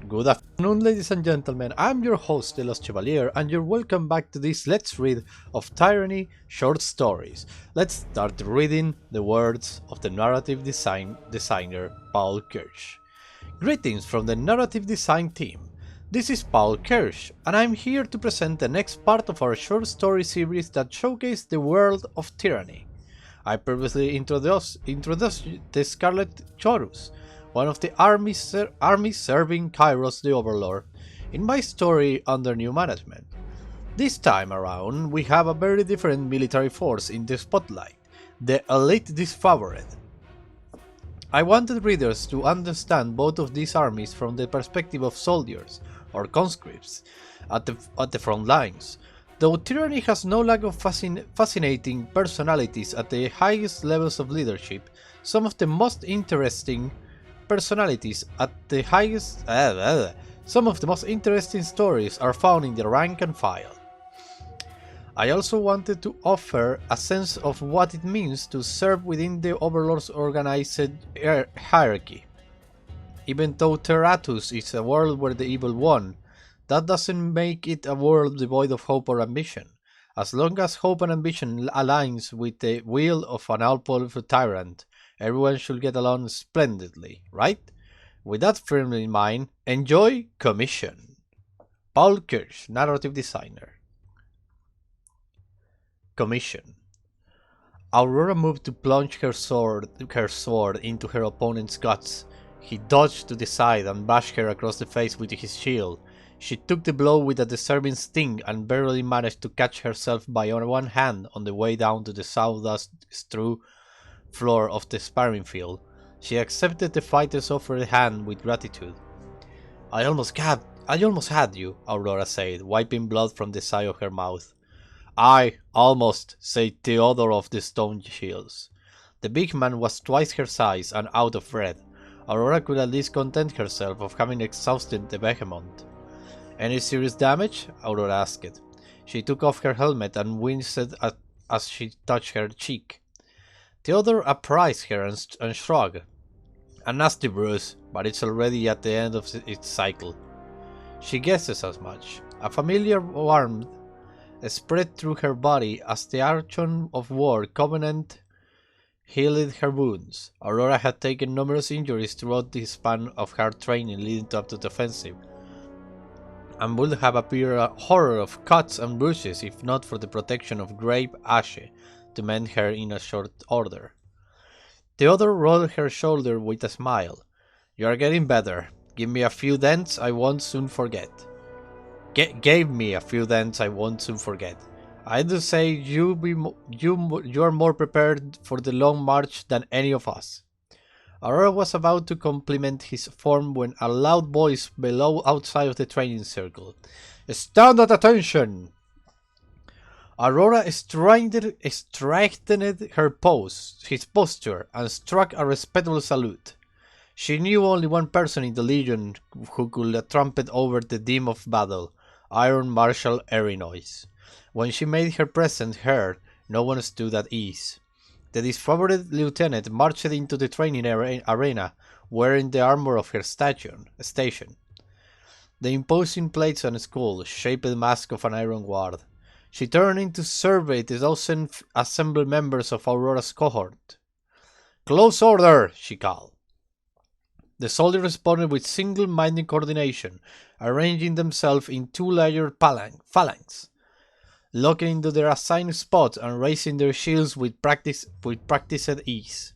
Good afternoon, ladies and gentlemen. I'm your host, The Lost Chevalier, and you're welcome back to this Let's Read of Tyranny short stories. Let's start reading the words of the narrative designer Paul Kirsch. Greetings from the narrative design team. This is Paul Kirsch, and I'm here to present the next part of our short story series that showcases the world of Tyranny. I previously introduced the Scarlet Chorus, one of the army serving Kairos the Overlord, in my story under new management. This time around, we have a very different military force in the spotlight, the Elite Disfavored. I wanted readers to understand both of these armies from the perspective of soldiers, or conscripts, at the front lines. Though Tyranny has no lack of fascinating personalities at the highest levels of leadership, some of the most interesting personalities at the highest some of the most interesting stories are found in the rank and file. I also wanted to offer a sense of what it means to serve within the Overlord's organized hierarchy. Even though Terratus is a world where the evil won, that doesn't make it a world devoid of hope or ambition. As long as hope and ambition aligns with the will of an all-powerful tyrant, everyone should get along splendidly, right? With that firmly in mind, enjoy Commission. Paul Kirsch, narrative designer. Commission. Aurora moved to plunge her sword into her opponent's guts. He dodged to the side and bashed her across the face with his shield. She took the blow with a deserving sting and barely managed to catch herself by one hand on the way down to the sawdust-strewn floor of the sparring field. She accepted the fighter's offered hand with gratitude. I almost had you, Aurora said, wiping blood from the side of her mouth. I almost, said Theodore of the Stone Shields. The big man was twice her size and out of breath. Aurora could at least content herself of having exhausted the behemoth. Any serious damage? Aurora asked. She took off her helmet and winced as she touched her cheek. Theodore apprised her and shrugged. A nasty bruise, but it's already at the end of its cycle. She guesses as much. A familiar warmth spread through her body as the Archon of War Covenant healed her wounds. Aurora had taken numerous injuries throughout the span of hard training leading up to the offensive, and would have appeared a horror of cuts and bruises if not for the protection of Grape Ashe to mend her in a short order. Theodore rolled her shoulder with a smile. You are getting better. Give me a few dents I won't soon forget. Gave me a few dents I won't soon forget. I do say you are more prepared for the long march than any of us. Aurora was about to compliment his form when a loud voice below outside of the training circle. Stand at attention! Aurora straightened his posture, and struck a respectable salute. She knew only one person in the Legion who could trumpet over the din of battle, Iron Marshal Erinois. When she made her presence heard, no one stood at ease. The disfavored lieutenant marched into the training arena, wearing the armor of her station. The imposing plates and skull shaped mask of an iron guard. She turned in to survey the dozen assembled members of Aurora's cohort. Close order, she called. The soldiers responded with single-minded coordination, arranging themselves in two-layered phalanx, locking into their assigned spots and raising their shields with practiced ease.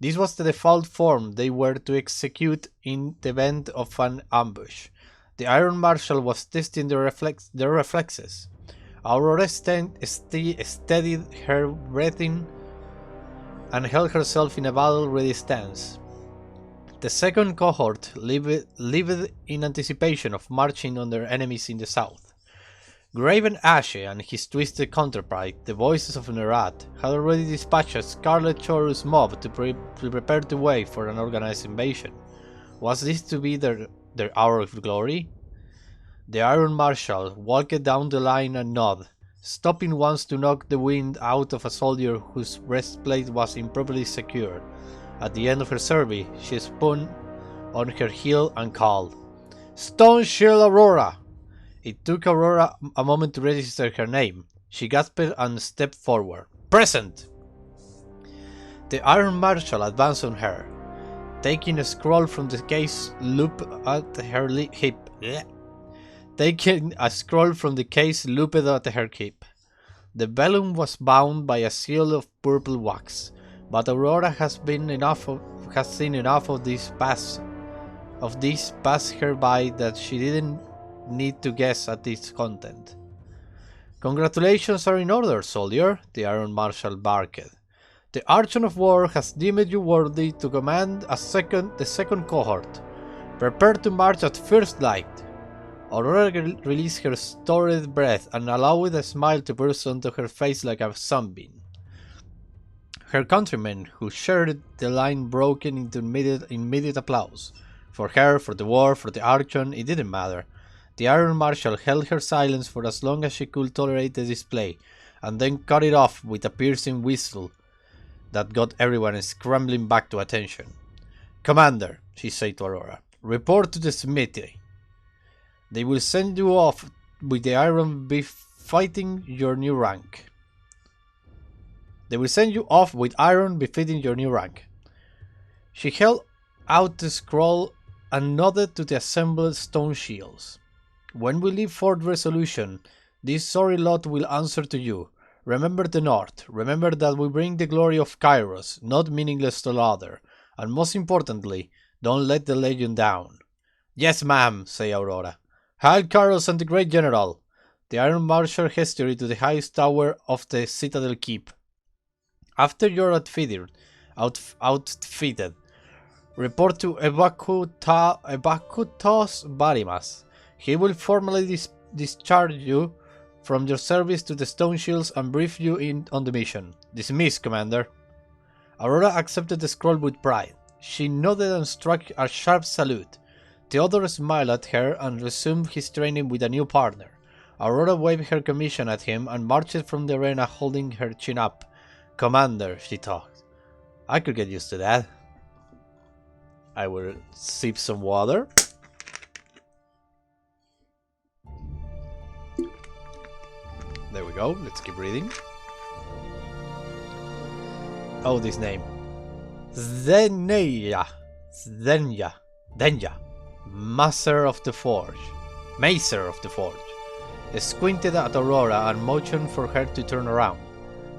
This was the default form they were to execute in the event of an ambush. The Iron Marshal was testing their reflexes. Aurora steadied her breathing and held herself in a battle-ready stance. The second cohort lived in anticipation of marching on their enemies in the south. Graven Ashe and his twisted counterpart, the voices of Nerat, had already dispatched a Scarlet Chorus mob to prepare the way for an organized invasion. Was this to be their hour of glory? The Iron Marshal walked down the line and nodded, stopping once to knock the wind out of a soldier whose breastplate was improperly secured. At the end of her survey, she spun on her heel and called, Stone Shield Aurora! It took Aurora a moment to register her name. She gasped and stepped forward. Present! The Iron Marshal advanced on her, taking a scroll from the case loop at her hip. Taking a scroll from the case looped at her hip. The vellum was bound by a seal of purple wax, but Aurora has seen enough of this pass her by that she didn't need to guess at its content. Congratulations are in order, soldier, the Iron Marshal barked. The Archon of War has deemed you worthy to command the second cohort. Prepare to march at first light. Aurora released her stored breath and allowed a smile to burst onto her face like a sunbeam. Her countrymen who shared the line broke into immediate applause. For her, for the war, for the Archon, it didn't matter. The Iron Marshal held her silence for as long as she could tolerate the display, and then cut it off with a piercing whistle that got everyone scrambling back to attention. Commander, she said to Aurora, report to the smithy. They will send you off with the iron befitting your new rank. She held out the scroll and nodded to the assembled stone shields. When we leave Fort Resolution, this sorry lot will answer to you. Remember the North. Remember that we bring the glory of Kairos, not meaningless to other. And most importantly, don't let the Legion down. Yes, ma'am, said Aurora. Hail Kairos and the great general! The Iron Marshal gestured to the highest tower of the Citadel Keep. After you're outfitted, report to Evacutos Varimas. He will formally discharge you from your service to the Stone Shields and brief you in on the mission. Dismissed, Commander. Aurora accepted the scroll with pride. She nodded and struck a sharp salute. Theodore smiled at her and resumed his training with a new partner. Aurora waved her commission at him and marched from the arena holding her chin up. Commander, she thought. I could get used to that. I will sip some water. There we go, let's keep reading. Oh, this name. Denya. Master of the Forge. Squinted at Aurora and motioned for her to turn around.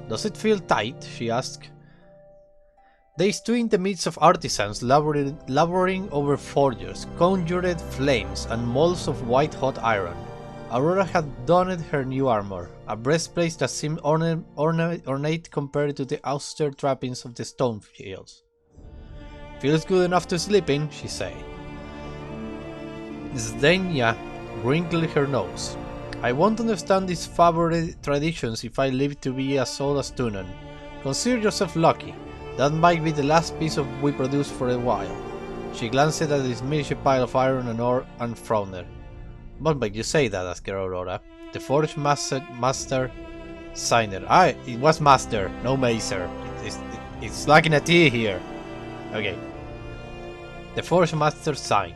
Does it feel tight? She asked. They stood in the midst of artisans laboring over forges, conjured flames, and molds of white-hot iron. Aurora had donned her new armor, a breastplate that seemed ornate compared to the austere trappings of the stone shields. Feels good enough to sleep in, she said. Zdenia wrinkled her nose. I won't understand these favorite traditions if I live to be as old as Tunon. Consider yourself lucky. That might be the last piece of we produce for a while. She glanced at this misty pile of iron and ore and frowned. What made you say that? Asked Aurora. The Forge Master signed it. It was Master, no Macer. It's like in a tea here. Okay. The Forge Master signed.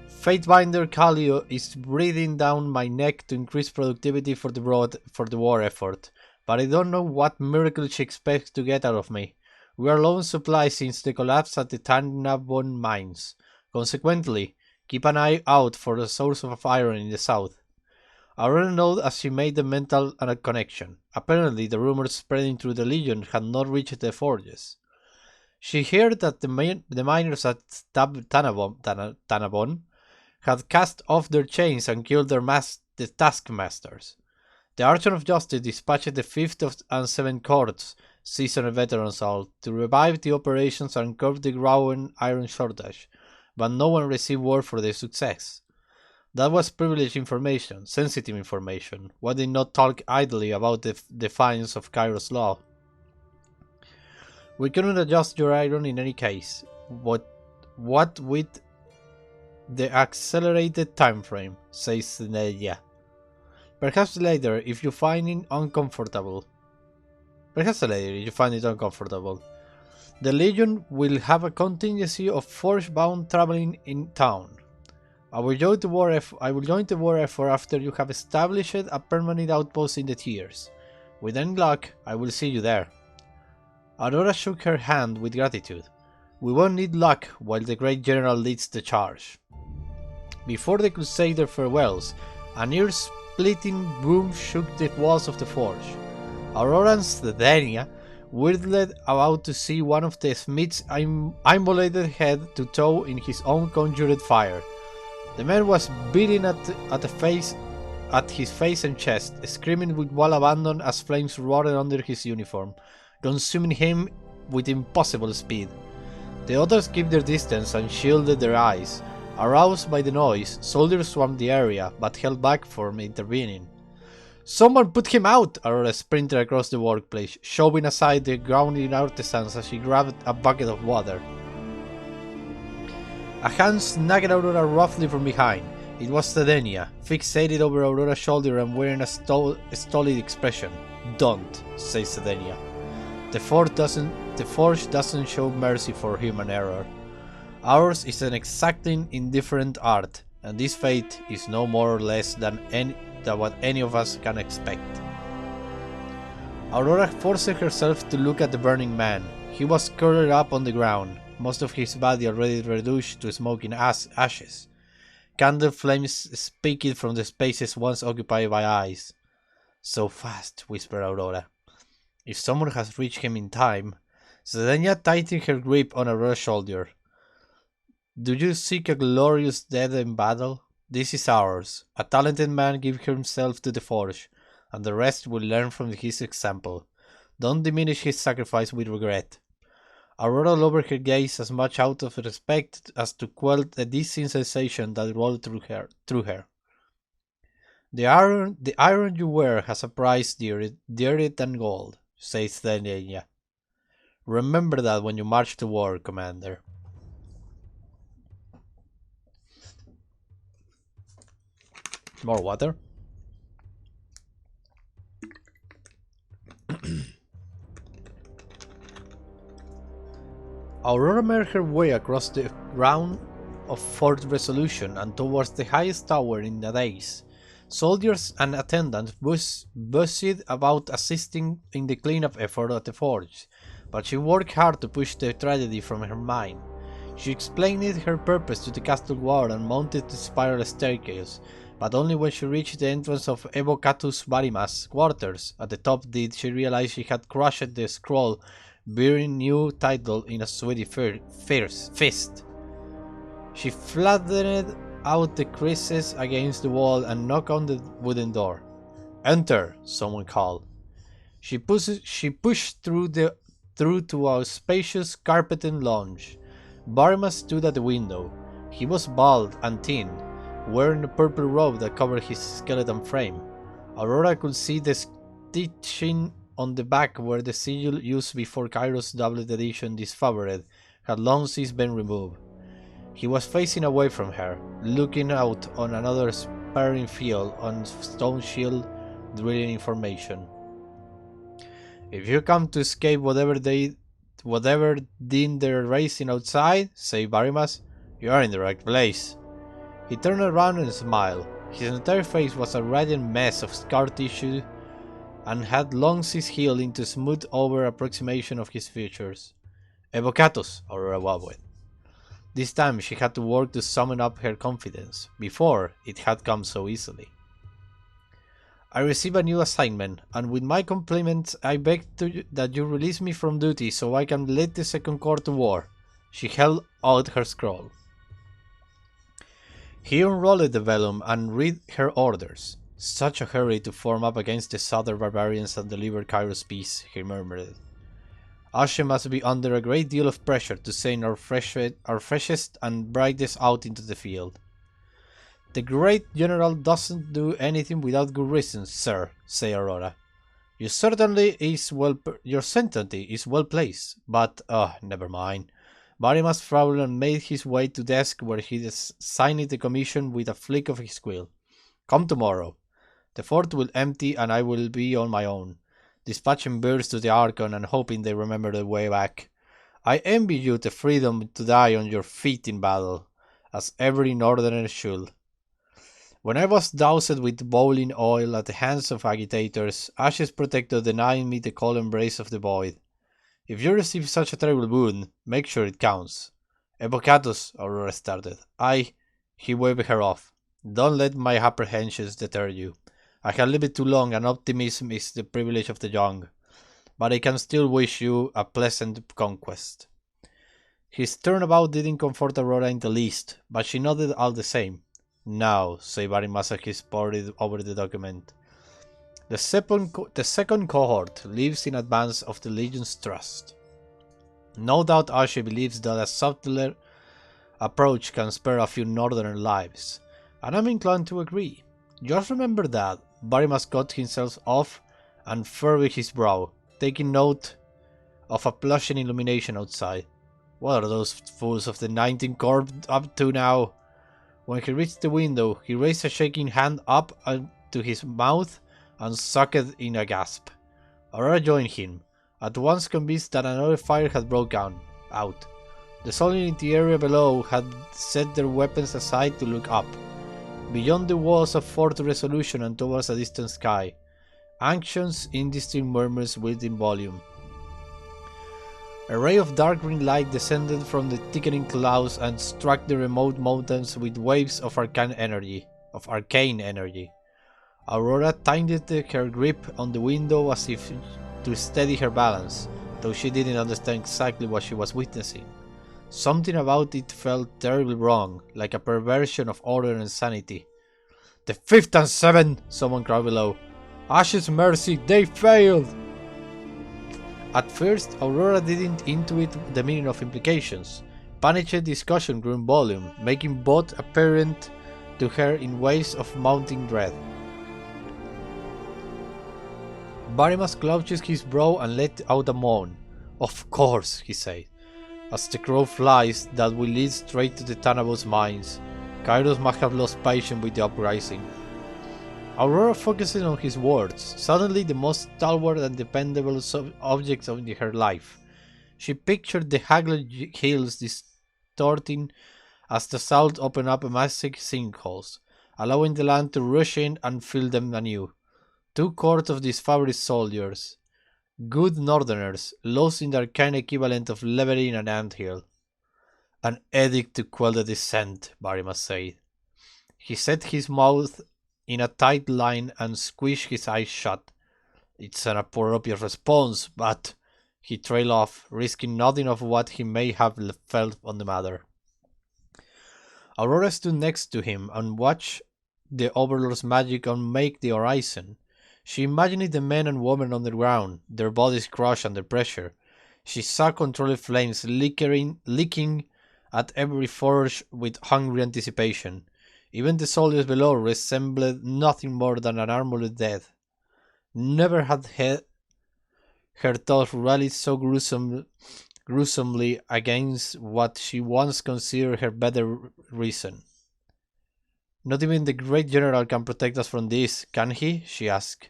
Fatebinder Kallio is breathing down my neck to increase productivity for the war effort, but I don't know what miracle she expects to get out of me. We are low on supplies since the collapse at the Tanabon mines. Consequently, keep an eye out for the source of iron in the south. Aurora nodded as she made the mental connection. Apparently, the rumors spreading through the Legion had not reached the forges. She heard that the miners at Tanabon had cast off their chains and killed the taskmasters. The Archon of Justice dispatched the 5th and 7th Courts, seasoned veterans all, to revive the operations and curb the growing iron shortage, but no one received word for their success. That was privileged information, sensitive information. Why did not talk idly about the defiance of Kairos law? We couldn't adjust your iron in any case. What with the accelerated time frame, says Nedia. Perhaps later, if you find it uncomfortable. The Legion will have a contingency of forge-bound traveling in town. I will join the war effort after you have established a permanent outpost in the tiers. With any luck, I will see you there. Aurora shook her hand with gratitude. We won't need luck while the great general leads the charge. Before the Crusader farewells, an ear-splitting boom shook the walls of the forge. Aurora and Sedenia whirled about to see one of the smith's immolated head to toe in his own conjured fire. The man was beating at his face and chest, screaming with wild abandon as flames roared under his uniform, consuming him with impossible speed. The others kept their distance and shielded their eyes. Aroused by the noise, soldiers swarmed the area, but held back from intervening. "Someone put him out!" Aurora sprinted across the workplace, shoving aside the grounding artisans as she grabbed a bucket of water. A hand snagged Aurora roughly from behind. It was Sedenia, fixated over Aurora's shoulder and wearing a stolid expression. "Don't," says Sedenia. The Forge doesn't show mercy for human error. Ours is an exacting, indifferent art, and this fate is no more or less than what any of us can expect. Aurora forced herself to look at the burning man. He was curled up on the ground, most of his body already reduced to smoking ashes. Candle flames speaked from the spaces once occupied by eyes. "So fast," whispered Aurora. "If someone has reached him in time." Sedenia tightened her grip on Aurora's shoulder. "Do you seek a glorious death in battle? This is ours. A talented man gave himself to the Forge, and the rest will learn from his example. Don't diminish his sacrifice with regret." Aurora lowered her gaze as much out of respect as to quell the dizzying sensation that rolled through her. The iron you wear has a price dearer than gold," says Sedenia. "Remember that when you march to war, Commander." More water. Aurora made her way across the ground of Fort Resolution and towards the highest tower in the days. Soldiers and attendants busied about assisting in the cleanup effort at the forge, but she worked hard to push the tragedy from her mind. She explained her purpose to the castle guard and mounted the spiral staircase, but only when she reached the entrance of Evocatus Varimas' quarters at the top did she realize she had crushed the scroll bearing new title in a sweaty fist. She flattened out the creases against the wall and knocked on the wooden door. "Enter," someone called. She pushed through to a spacious carpeted lounge. Varimas stood at the window. He was bald and thin, wearing a purple robe that covered his skeleton frame. Aurora could see the stitching on the back where the sigil used before Cairo's doublet edition disfavored had long since been removed. He was facing away from her, looking out on another sparring field on stone shield, drilling information. "If you come to escape whatever din they're racing outside," said Varimas, "you are in the right place." He turned around and smiled. His entire face was a radiant mess of scar tissue and had long since healed into a smooth-over approximation of his features. "Evocatus," Aurora wobbled. This time she had to work to summon up her confidence. Before, it had come so easily. "I receive a new assignment, and with my compliments I beg that you release me from duty so I can lead the Second Corps to war." She held out her scroll. He unrolled the vellum and read her orders. "Such a hurry to form up against the southern barbarians and deliver Cairo's peace," he murmured. "Ashe must be under a great deal of pressure to send our freshest and brightest out into the field." "The great general doesn't do anything without good reasons, sir," said Aurora. Your certainty is well placed, but never mind." Varimas frowned and made his way to the desk where he signed the commission with a flick of his quill. "Come tomorrow. The fort will empty and I will be on my own, dispatching birds to the Archon and hoping they remember the way back. I envy you the freedom to die on your feet in battle. as every northerner should. When I was doused with boiling oil at the hands of agitators, Ash's protector denied me the cold embrace of the void. If you receive such a terrible wound, make sure it counts. Evocatus, Aurora started. He waved her off. Don't let my apprehensions deter you. I have lived too long and optimism is the privilege of the young, but I can still wish you a pleasant conquest. His turnabout didn't comfort Aurora in the least, but she nodded all the same. Now, said Varimas as he pored over the document. The second cohort lives in advance of the Legion's trust. No doubt Ashe believes that a subtler approach can spare a few northern lives, and I'm inclined to agree. Just remember that. Varimas cut himself off and furrowed his brow, taking note of a blushing illumination outside. What are those fools of the 19th Corps up to now? When he reached the window, he raised a shaking hand up to his mouth and sucked in a gasp. Aurora joined him, at once convinced that another fire had broken out. The soldiers in the area below had set their weapons aside to look up, beyond the walls of Fort Resolution and towards a distant sky. Anxious, indistinct murmurs built in volume. A ray of dark green light descended from the thickening clouds and struck the remote mountains with waves of arcane energy. Aurora tightened her grip on the window as if to steady her balance, though she didn't understand exactly what she was witnessing. Something about it felt terribly wrong, like a perversion of order and sanity. "The 5th and 7th!" someone cried below. "Ash's mercy, they failed!" At first, Aurora didn't intuit the meaning of implications. Panicked discussion grew in volume, making both apparent to her in waves of mounting dread. Varimas clouched his brow and let out a moan. "Of course," he said. "As the crow flies, that will lead straight to the Thanatos mines. Kairos must have lost patience with the uprising." Aurora focused on his words, suddenly the most stalwart and dependable object of her life. She pictured the Hagler hills distorting as the assault opened up massive sinkholes, allowing the land to rush in and fill them anew. 2 corps of these favorite soldiers, good northerners, lost in the arcane equivalent of leveling an anthill. "An edict to quell the descent," Varimas said. He set his mouth in a tight line and squished his eyes shut. "It's an appropriate response, but—" He trailed off, risking nothing of what he may have felt on the matter. Aurora stood next to him and watched the Overlord's magic unmake the horizon. She imagined the men and women on the ground, their bodies crushed under pressure. She saw controlled flames licking at every forge with hungry anticipation. Even the soldiers below resembled nothing more than an armored death. Never had her thoughts rallied so gruesomely against what she once considered her better reason. "Not even the great general can protect us from this, can he?" she asked.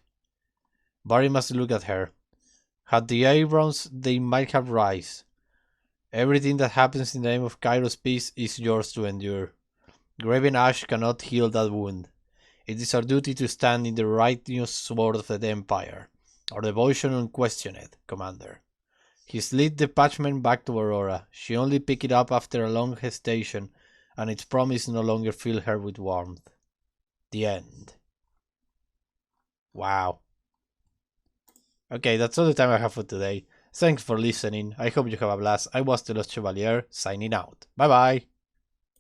Varimas looked at her. "Had the eyebrows they might have raised. Everything that happens in the name of Kairos' peace is yours to endure. Graven ash cannot heal that wound. It is our duty to stand in the righteous sword of the Empire. Our devotion unquestioned, Commander." He slid the parchment back to Aurora. She only picked it up after a long hesitation, and its promise no longer filled her with warmth. The end. Wow. Okay, that's all the time I have for today. Thanks for listening. I hope you have a blast. I was the Lost Chevalier, signing out. Bye bye.